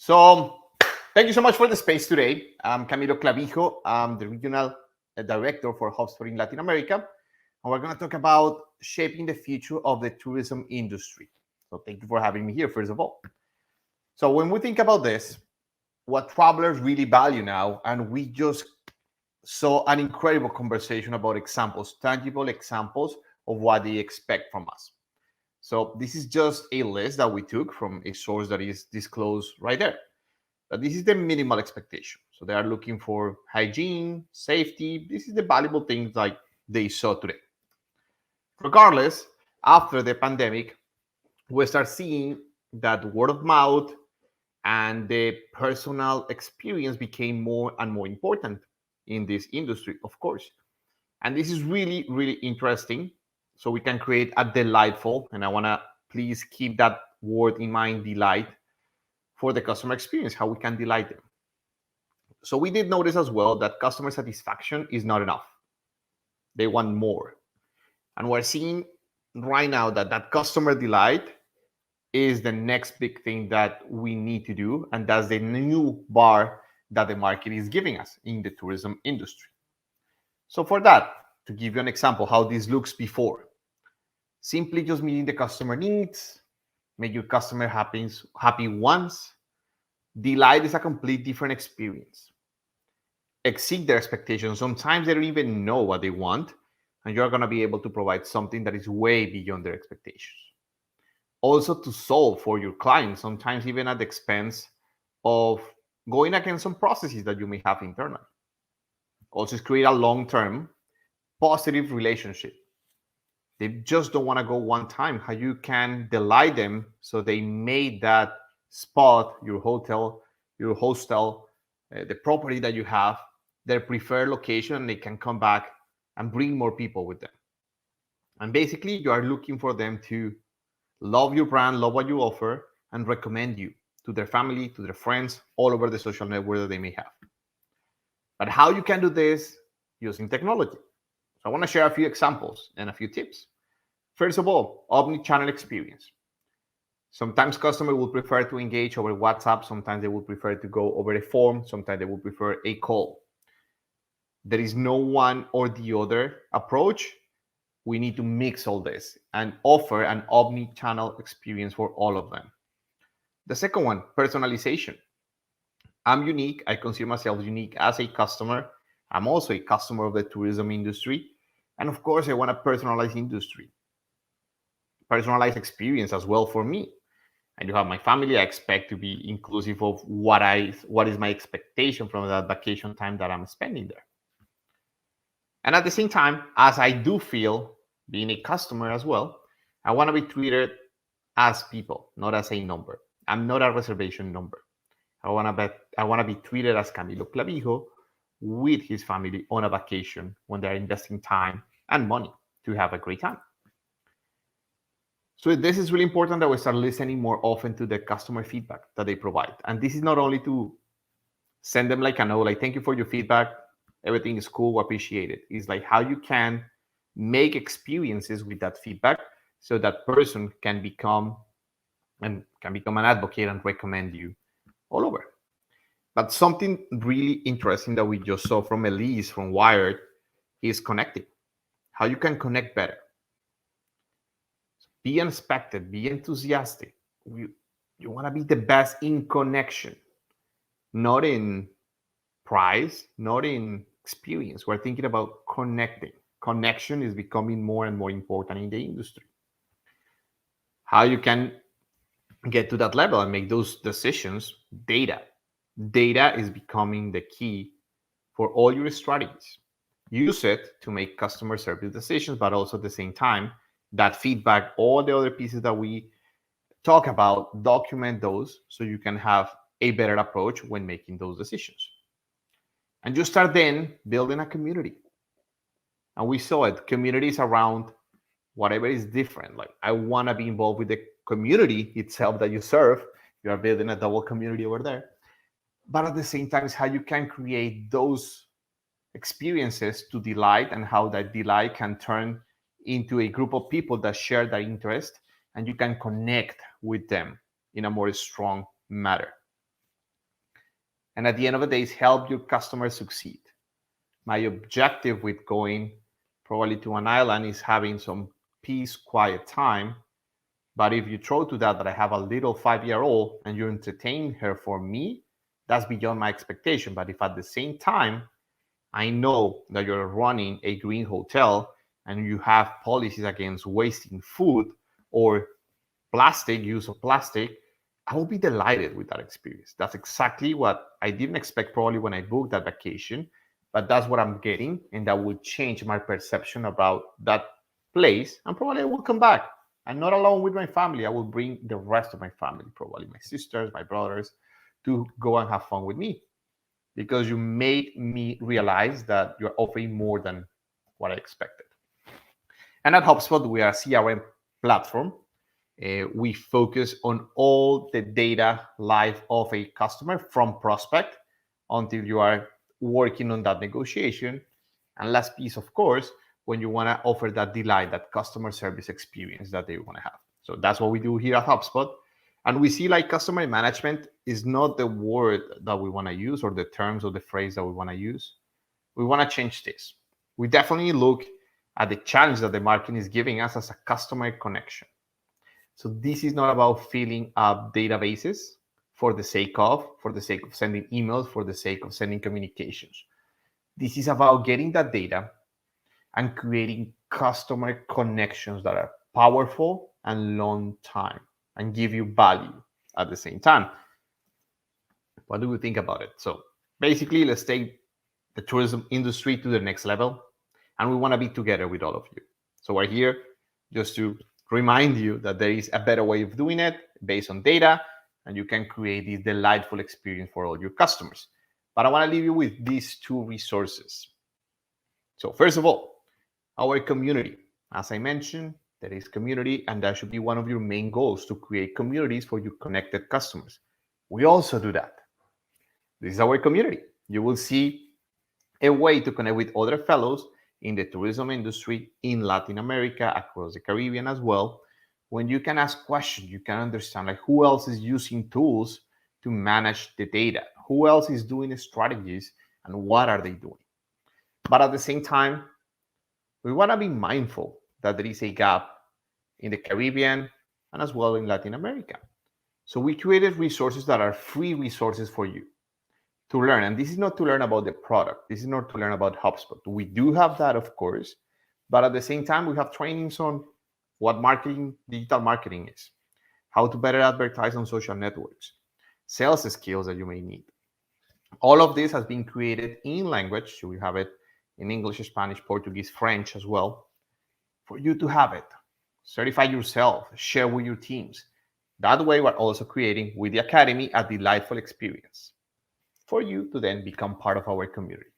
So, thank you so much for the space today. I'm Camilo Clavijo. I'm the regional director for HubSpot in Latin America. And we're going to talk about shaping the future of the tourism industry. So, thank you for having me here, first of all. So, when we think about this, what travelers really value now, and we just saw an incredible conversation about examples, tangible examples of what they expect from us. So, this is just a list that we took from a source that is disclosed right there. But this is the minimal expectation. So they are looking for hygiene, safety. This is the valuable things like they saw today. Regardless, after the pandemic, we start seeing that word of mouth and the personal experience became more and more important in this industry, of course. And this is really, really interesting. So we can create a delightful, and I want to please keep that word in mind, delight, for the customer experience, how we can delight them. So we did notice as well that customer satisfaction is not enough. They want more. And we're seeing right now that that customer delight is the next big thing that we need to do. And that's the new bar that the market is giving us in the tourism industry. So for that, to give you an example, how this looks before, simply just meeting the customer needs, make your customer happy once. Delight is a complete different experience. Exceed their expectations. Sometimes they don't even know what they want, and you're going to be able to provide something that is way beyond their expectations. Also, to solve for your clients, sometimes even at the expense of going against some processes that you may have internally. Also, is create a long-term positive relationship. They just don't want to go one time. How you can delight them so they made that spot, your hotel, your hostel, the property that you have, their preferred location, and they can come back and bring more people with them. And basically, you are looking for them to love your brand, love what you offer, and recommend you to their family, to their friends, all over the social network that they may have. But how you can do this using technology. So I want to share a few examples and a few tips. First of all, omni-channel experience. Sometimes customers will prefer to engage over WhatsApp. Sometimes they will prefer to go over a form. Sometimes they will prefer a call. There is no one or the other approach. We need to mix all this and offer an omni-channel experience for all of them. The second one, personalization. I'm unique. I consider myself unique as a customer. I'm also a customer of the tourism industry. And of course, I want a personalized industry, personalized experience as well for me. I do have my family. I expect to be inclusive of what is my expectation from that vacation time that I'm spending there. And at the same time, as I do feel being a customer as well, I want to be treated as people, not as a number. I'm not a reservation number. I want to be treated as Camilo Clavijo with his family on a vacation when they're investing time and money to have a great time. So this is really important that we start listening more often to the customer feedback that they provide. And this is not only to send them like a note, like, thank you for your feedback. Everything is cool, we appreciate it. It's like how you can make experiences with that feedback so that person can become an advocate and recommend you all over. But something really interesting that we just saw from Elise from Wired is connecting. How you can connect better. Be unexpected, be enthusiastic. You want to be the best in connection, not in price, not in experience. We're thinking about connecting. Connection is becoming more and more important in the industry. How you can get to that level and make those decisions, data. Data is becoming the key for all your strategies. Use it to make customer service decisions, but also at the same time, that feedback, all the other pieces that we talk about, document those so you can have a better approach when making those decisions. And you start then building a community. And we saw it, communities around whatever is different. Like, I want to be involved with the community itself that you serve. You are building a double community over there. But at the same time, it's how you can create those experiences to delight, and how that delight can turn into a group of people that share that interest, and you can connect with them in a more strong manner. And at the end of the day, is help your customers succeed. My objective with going probably to an island is having some peace, quiet time. But if you throw to that I have a little 5-year old and you entertain her for me, that's beyond my expectation. But if at the same time I know that you're running a green hotel and you have policies against wasting food or plastic, use of plastic, I will be delighted with that experience. That's exactly what I didn't expect probably when I booked that vacation, but that's what I'm getting. And that will change my perception about that place. And probably I will come back. I'm not alone with my family. I will bring the rest of my family, probably my sisters, my brothers, to go and have fun with me because you made me realize that you're offering more than what I expected. And at HubSpot, we are a CRM platform. We focus on all the data life of a customer from prospect until you are working on that negotiation. And last piece, of course, when you want to offer that delight, that customer service experience that they want to have. So that's what we do here at HubSpot. And we see like customer management is not the word that we want to use or the terms or the phrase that we want to use. We want to change this. We definitely look at the challenge that the market is giving us as a customer connection. So this is not about filling up databases for the sake of sending emails, for the sake of sending communications. This is about getting that data and creating customer connections that are powerful and long time and give you value at the same time. What do we think about it? So basically, let's take the tourism industry to the next level, and we want to be together with all of you. So we're here just to remind you that there is a better way of doing it based on data, and you can create this delightful experience for all your customers. But I want to leave you with these two resources. So first of all, our community. As I mentioned, there is community, and that should be one of your main goals, to create communities for your connected customers. We also do that. This is our community. You will see a way to connect with other fellows in the tourism industry in Latin America, across the Caribbean as well. When you can ask questions, you can understand like who else is using tools to manage the data, who else is doing strategies, and what are they doing. But at the same time, we want to be mindful that there is a gap in the Caribbean and as well in Latin America. So we created resources that are free resources for you to learn. And this is not to learn about the product. This is not to learn about HubSpot. We do have that, of course, but at the same time, we have trainings on what marketing, digital marketing is, how to better advertise on social networks, sales skills that you may need. All of this has been created in language. So we have it in English, Spanish, Portuguese, French as well, for you to have it. Certify yourself, share with your teams. That way, we're also creating with the Academy a delightful experience for you to then become part of our community.